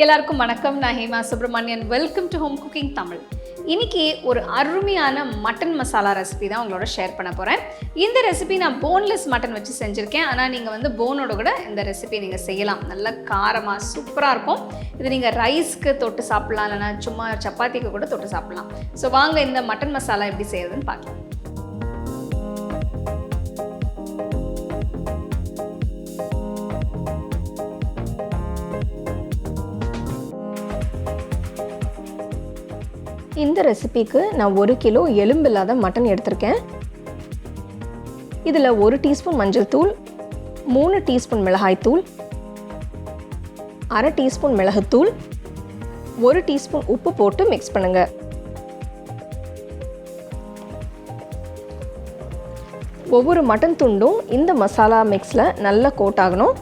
எல்லாருக்கும் வணக்கம். நான் Hema Subramanian. Welcome to home cooking Tamil. இன்னைக்கு ஒரு அருமையான மட்டன் மசாலா ரெசிபி தான் உங்களோட ஷேர் பண்ண போகிறேன். இந்த ரெசிபி நான் போன்லெஸ் மட்டன் வச்சு செஞ்சுருக்கேன். ஆனால் நீங்கள் போனோட கூட இந்த ரெசிபி நீங்கள் செய்யலாம். நல்ல காரமாக சூப்பராக இருக்கும். இது நீங்கள் ரைஸ்க்கு தொட்டு சாப்பிட்லாம், இல்லைனா சும்மா சப்பாத்திக்கு கூட தொட்டு சாப்பிட்லாம். ஸோ வாங்க இந்த மட்டன் மசாலா எப்படி செய்யறதுன்னு பார்க்கலாம். இந்த ரெசிபிக்கு நான் 1 கிலோ எலும்பு இல்லாத மட்டன் எடுத்திருக்கேன். இதில் 1 டீஸ்பூன் மஞ்சள் தூள், 3 டீஸ்பூன் மிளகாய் தூள், 1/2 டீஸ்பூன் மிளகுத்தூள், 1 டீஸ்பூன் உப்பு போட்டு மிக்ஸ் பண்ணுங்க. ஒவ்வொரு மட்டன் துண்டும் இந்த மசாலா மிக்ஸில் நல்லா கோட் ஆகணும்.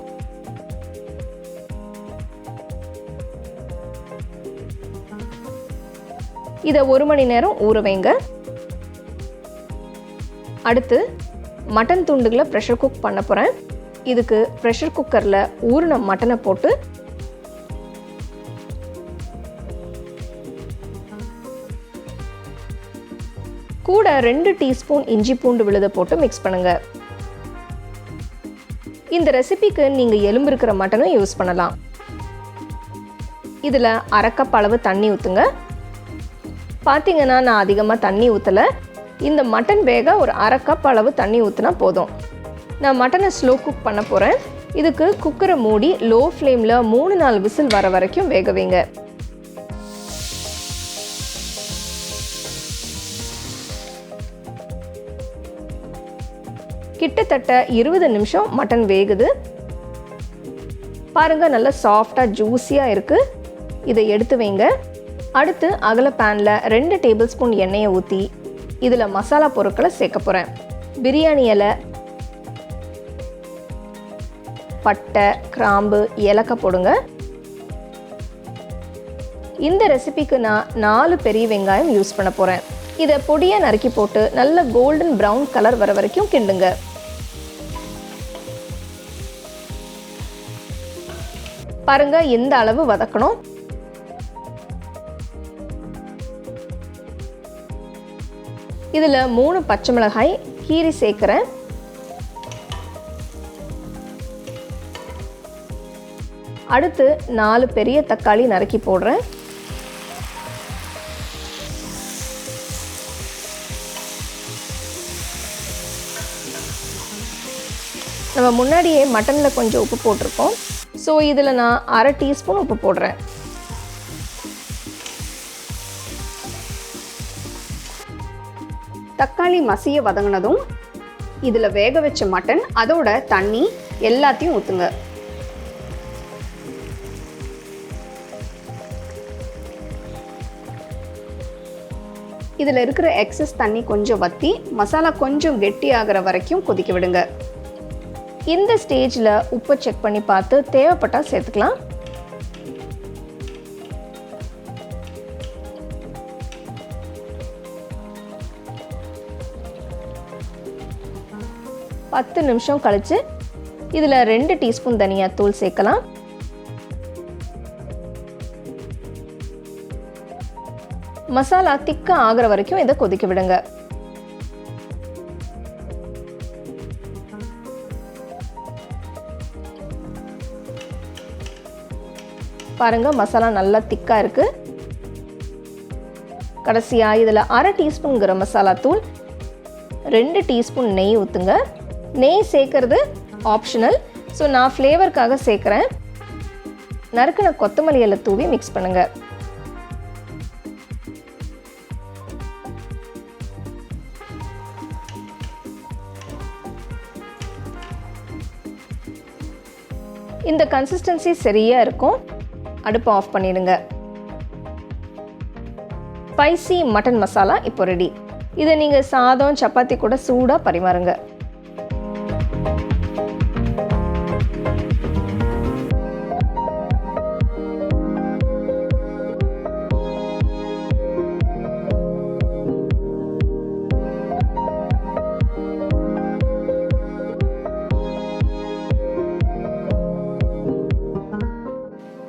இதை 1 மணி நேரம் ஊற வைங்க. அடுத்து மட்டன் துண்டுகளை ப்ரெஷர் குக் பண்ண போகிறேன். இதுக்கு ப்ரெஷர் குக்கரில் ஊறின மட்டனை போட்டு கூட 2 டீஸ்பூன் இஞ்சி பூண்டு விழுதை போட்டு மிக்ஸ் பண்ணுங்க. இந்த ரெசிபிக்கு நீங்கள் எலும்பு இருக்கிற மட்டனும் யூஸ் பண்ணலாம். இதில் 1/2 கப் அளவு தண்ணி ஊற்றுங்க. பார்த்தீங்கன்னா நான் அதிகமாக தண்ணி ஊற்றலை. இந்த மட்டன் வேக ஒரு 1/2 கப் அளவு தண்ணி ஊற்றினா போதும். நான் மட்டனை ஸ்லோ குக் பண்ண போகிறேன். இதுக்கு குக்கரை மூடி லோ ஃப்ளேமில் 3-4 விசில் வர வரைக்கும் வேக வைங்க. கிட்டத்தட்ட 20 நிமிஷம் மட்டன் வேகுது. பாருங்கள், நல்லா சாஃப்டாக ஜூஸியாக இருக்குது. இதை எடுத்து வைங்க. அடுத்து அகல பேனில் 2 டேபிள் ஸ்பூன் எண்ணெயை ஊற்றி இதில் மசாலா பொருட்களை சேர்க்க போகிறேன். பிரியாணி இலை, பட்டை, கிராம்பு, ஏலக்காய் போடுங்க. இந்த ரெசிபிக்கு நான் 4 பெரிய வெங்காயம் யூஸ் பண்ண போகிறேன். இதை பொடியாக நறுக்கி போட்டு நல்ல கோல்டன் ப்ரௌன் கலர் வர வரைக்கும் கிண்டுங்க. பாருங்க, இந்த அளவு வதக்கணும். இதில் 3 பச்சை மிளகாய் கீரி சேர்க்குறேன். அடுத்து 4 பெரிய தக்காளி நறுக்கி போடுறேன். நம்ம முன்னாடியே மட்டனில் கொஞ்சம் உப்பு போட்டிருக்கோம். ஸோ இதில் நான் 1/2 டீஸ்பூன் உப்பு போடுறேன். தக்காளி மசிய வதங்கினதும் இதில் வேக வச்ச மட்டன், அதோட தண்ணி எல்லாத்தையும் ஊற்றுங்க. இதில் இருக்கிற எக்ஸஸ் தண்ணி கொஞ்சம் வற்றி மசாலா கொஞ்சம் கெட்டி ஆகிற வரைக்கும் கொதிக்க விடுங்க. இந்த ஸ்டேஜில் உப்பை செக் பண்ணி பார்த்து தேவைப்பட்டால் சேர்த்துக்கலாம். பத்து நிமிஷம் கழித்து இதில் 2 டீஸ்பூன் தனியாத்தூள் சேர்க்கலாம். மசாலா திக்காக ஆகிற வரைக்கும் இதை கொதிக்க விடுங்க. பாருங்க, மசாலா நல்லா திக்காக இருக்கு. கடைசியாக இதில் 1/2 டீஸ்பூன் கரம் மசாலா தூள், 2 டீஸ்பூன் நெய் ஊற்றுங்க. நெய் சேர்க்கறது ஆப்ஷனல். ஸோ நான் ஃப்ளேவருக்காக சேர்க்குறேன். நறுக்கின கொத்தமல்லி இலை தூவி மிக்ஸ் பண்ணுங்க. இந்த கன்சிஸ்டன்சி சரியாக இருக்கும். அடுப்பை ஆஃப் பண்ணிடுங்க. ஸ்பைசி மட்டன் மசாலா இப்போ ரெடி. இதை நீங்கள் சாதம், சப்பாத்தி கூட சூடாக பரிமாறுங்க.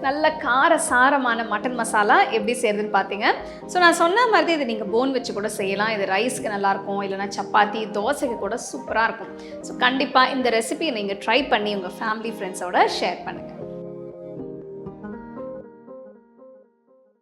நல்ல கார சாரமான மட்டன் மசாலா எப்படி செய்யறதுன்னு பார்த்தீங்க. ஸோ நான் சொன்ன மாதிரி இதை நீங்கள் போன் வச்சு கூட செய்யலாம். இது ரைஸ்க்கு நல்லாயிருக்கும், இல்லைனா சப்பாத்தி தோசைக்கு கூட சூப்பராக இருக்கும். ஸோ கண்டிப்பாக இந்த ரெசிபியை நீங்கள் ட்ரை பண்ணி உங்கள் ஃபேமிலி ஃப்ரெண்ட்ஸோட ஷேர் பண்ணுங்கள்.